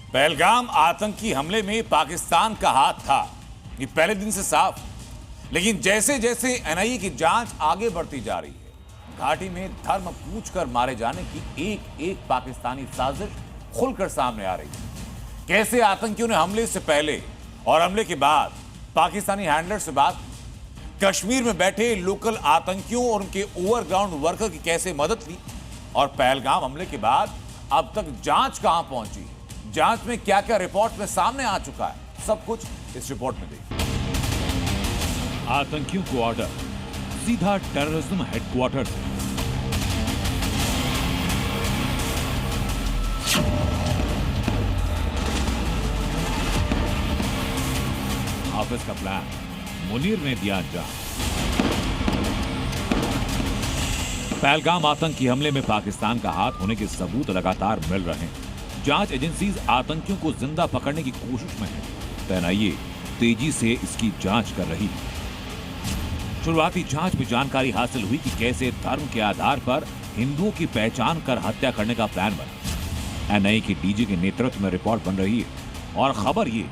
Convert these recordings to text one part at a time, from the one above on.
पहलगाम आतंकी हमले में पाकिस्तान का हाथ था, ये पहले दिन से साफ। लेकिन जैसे जैसे एनआईए की जांच आगे बढ़ती जा रही है, घाटी में धर्म पूछकर मारे जाने की एक एक पाकिस्तानी साजिश खुलकर सामने आ रही है। कैसे आतंकियों ने हमले से पहले और हमले के बाद पाकिस्तानी हैंडलर से बात, कश्मीर में बैठे लोकल आतंकियों और उनके ओवरग्राउंड वर्कर की कैसे मदद ली, और पहलगाम हमले के बाद अब तक जांच कहां पहुंची, जांच में क्या क्या रिपोर्ट में सामने आ चुका है, सब कुछ इस रिपोर्ट में देखिए। आतंकियों को ऑर्डर, सीधा टेररिज्म हेडक्वार्टर से। हाफिज का प्लान मुनीर ने दिया अंजाम। पहलगाम आतंकी हमले में पाकिस्तान का हाथ होने के सबूत लगातार मिल रहे हैं। जांच एजेंसीज आतंकियों को जिंदा पकड़ने की कोशिश में है, तो एनआईए तेजी से इसकी जांच कर रही है। शुरुआती जांच में जानकारी हासिल हुई कि कैसे धर्म के आधार पर हिंदुओं की पहचान कर हत्या करने का प्लान बना। एनआईए के डीजी के नेतृत्व में रिपोर्ट बन रही है और खबर ये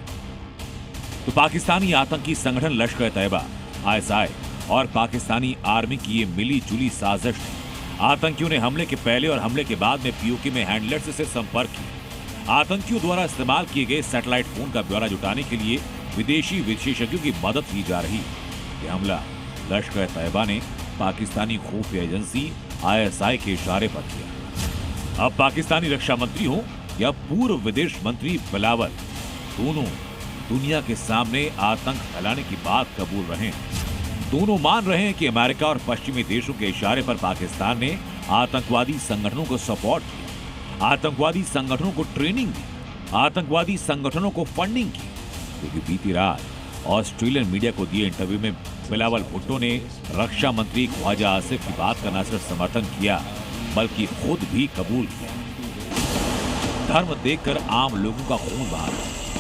तो पाकिस्तानी आतंकी संगठन लश्कर-ए-तैयबा, आईएसआई और पाकिस्तानी आर्मी की ये मिली जुली साजिश थी। आतंकियों ने हमले के पहले और हमले के बाद में पीओके में हैंडलर्स से संपर्क किया। आतंकियों द्वारा इस्तेमाल किए गए सैटेलाइट फोन का ब्यौरा जुटाने के लिए विदेशी विशेषज्ञों की मदद ली जा रही है। यह हमला लश्कर-ए-तैयबा ने पाकिस्तानी खुफिया एजेंसी आईएसआई के इशारे पर किया। अब पाकिस्तानी रक्षा मंत्री हो या पूर्व विदेश मंत्री बिलावल, दोनों दुनिया के सामने आतंक फैलाने की बात कबूल रहे हैं। दोनों मान रहे हैं कि अमेरिका और पश्चिमी देशों के इशारे पर पाकिस्तान ने आतंकवादी संगठनों को सपोर्ट किया, आतंकवादी संगठनों को ट्रेनिंग दी, आतंकवादी संगठनों को फंडिंग की। क्योंकि बीती रात ऑस्ट्रेलियन मीडिया को दिए इंटरव्यू में बिलावल भुट्टो ने रक्षा मंत्री ख्वाजा आसिफ की बात का न सिर्फ समर्थन किया बल्कि खुद भी कबूल किया। धर्म देखकर आम लोगों का खून बहा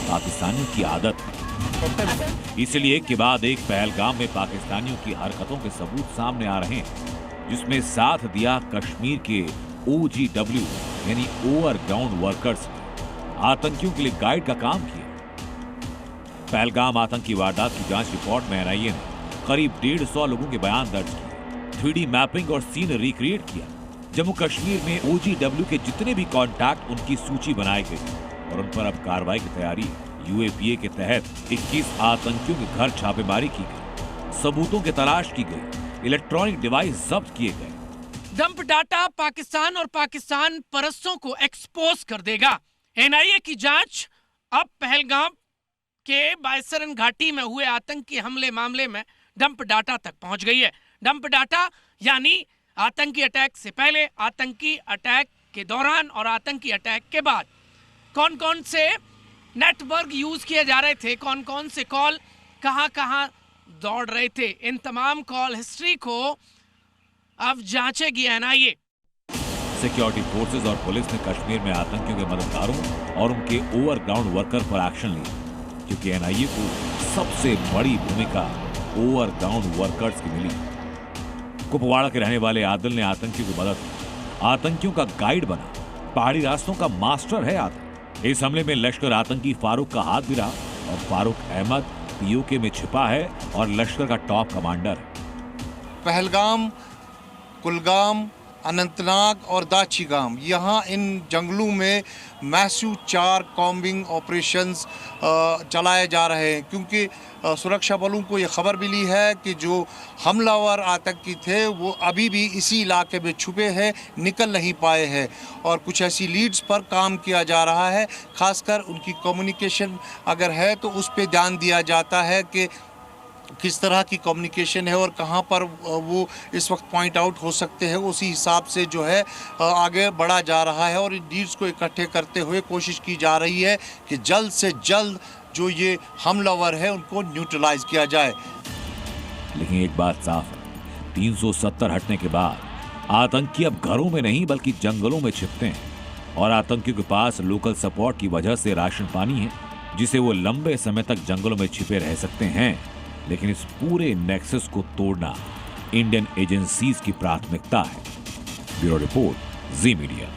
पाकिस्तानियों की आदत है, इसलिए एक के बाद एक पहलगाम में पाकिस्तानियों की हरकतों के सबूत सामने आ रहे हैं, जिसमें साथ दिया कश्मीर के OGW यानी ओवरग्राउंड वर्कर्स ने आतंकियों के लिए गाइड का काम किया। पहलगाम आतंकी वारदात की जांच रिपोर्ट में एनआईए ने करीब 150 लोगों के बयान दर्ज किए, 3D मैपिंग और सीन रिक्रिएट किया। जम्मू कश्मीर में OGW के जितने भी कॉन्टैक्ट, उनकी सूची बनाई गई और उन पर अब कार्रवाई की तैयारी। यूएपीए के तहत 21 आतंकियों के घर छापेमारी की गई, सबूतों की तलाश की गई, इलेक्ट्रॉनिक डिवाइस जब्त किए गए। डंप डाटा पाकिस्तान और पाकिस्तान परस्तों को एक्सपोज कर देगा। एनआईए की जांच अब पहलगाम के बायसरन घाटी में हुए आतंकी हमले मामले में डंप डाटा तक पहुंच गई है। डंप डाटा यानी आतंकी अटैक से पहले, आतंकी अटैक के दौरान और आतंकी अटैक के बाद कौन कौन से नेटवर्क यूज किए जा रहे थे, कौन कौन से कॉल कहां कहां दौड़ रहे थे, इन तमाम कॉल हिस्ट्री को अब जांचेगी एनआईए। सिक्योरिटी फोर्सेस और पुलिस ने कश्मीर में आतंकियों के मददगारों और उनके ओवरग्राउंड वर्कर पर एक्शन लिया, क्योंकि एनआईए को सबसे बड़ी भूमिका ओवरग्राउंड वर्कर्स की मिली। कुपवाड़ा के रहने वाले आदिल ने आतंकियों की मदद की, आतंकियों का गाइड बना, पहाड़ी रास्तों का मास्टर है आदिल। इस हमले में लश्कर आतंकी फारूक का हाथ भी रहा और फारूक अहमद पीओके में छिपा है और लश्कर का टॉप कमांडर है। पहलगाम, कुलगाम, अनंतनाग और दाचीगाम, यहाँ इन जंगलों में मैसिव 4 कॉम्बिंग ऑपरेशंस चलाए जा रहे हैं, क्योंकि सुरक्षा बलों को ये खबर मिली है कि जो हमलावर आतंकी थे वो अभी भी इसी इलाके में छुपे हैं, निकल नहीं पाए हैं। और कुछ ऐसी लीड्स पर काम किया जा रहा है, खासकर उनकी कम्युनिकेशन अगर है तो उस पर ध्यान दिया जाता है कि किस तरह की कम्युनिकेशन है और कहां पर वो इस वक्त पॉइंट आउट हो सकते हैं। उसी हिसाब से जो है आगे बढ़ा जा रहा है और इन लीड्स को इकट्ठे करते हुए कोशिश की जा रही है कि जल्द से जल्द जो ये हमलावर है उनको न्यूट्रलाइज किया जाए। लेकिन एक बात साफ है, 370 हटने के बाद आतंकी अब घरों में नहीं बल्कि जंगलों में छिपते हैं और आतंकियों के पास लोकल सपोर्ट की वजह से राशन पानी है, जिसे वो लंबे समय तक जंगलों में छिपे रह सकते हैं। लेकिन इस पूरे नेक्सस को तोड़ना इंडियन एजेंसीज की प्राथमिकता है। ब्यूरो रिपोर्ट, जी मीडिया।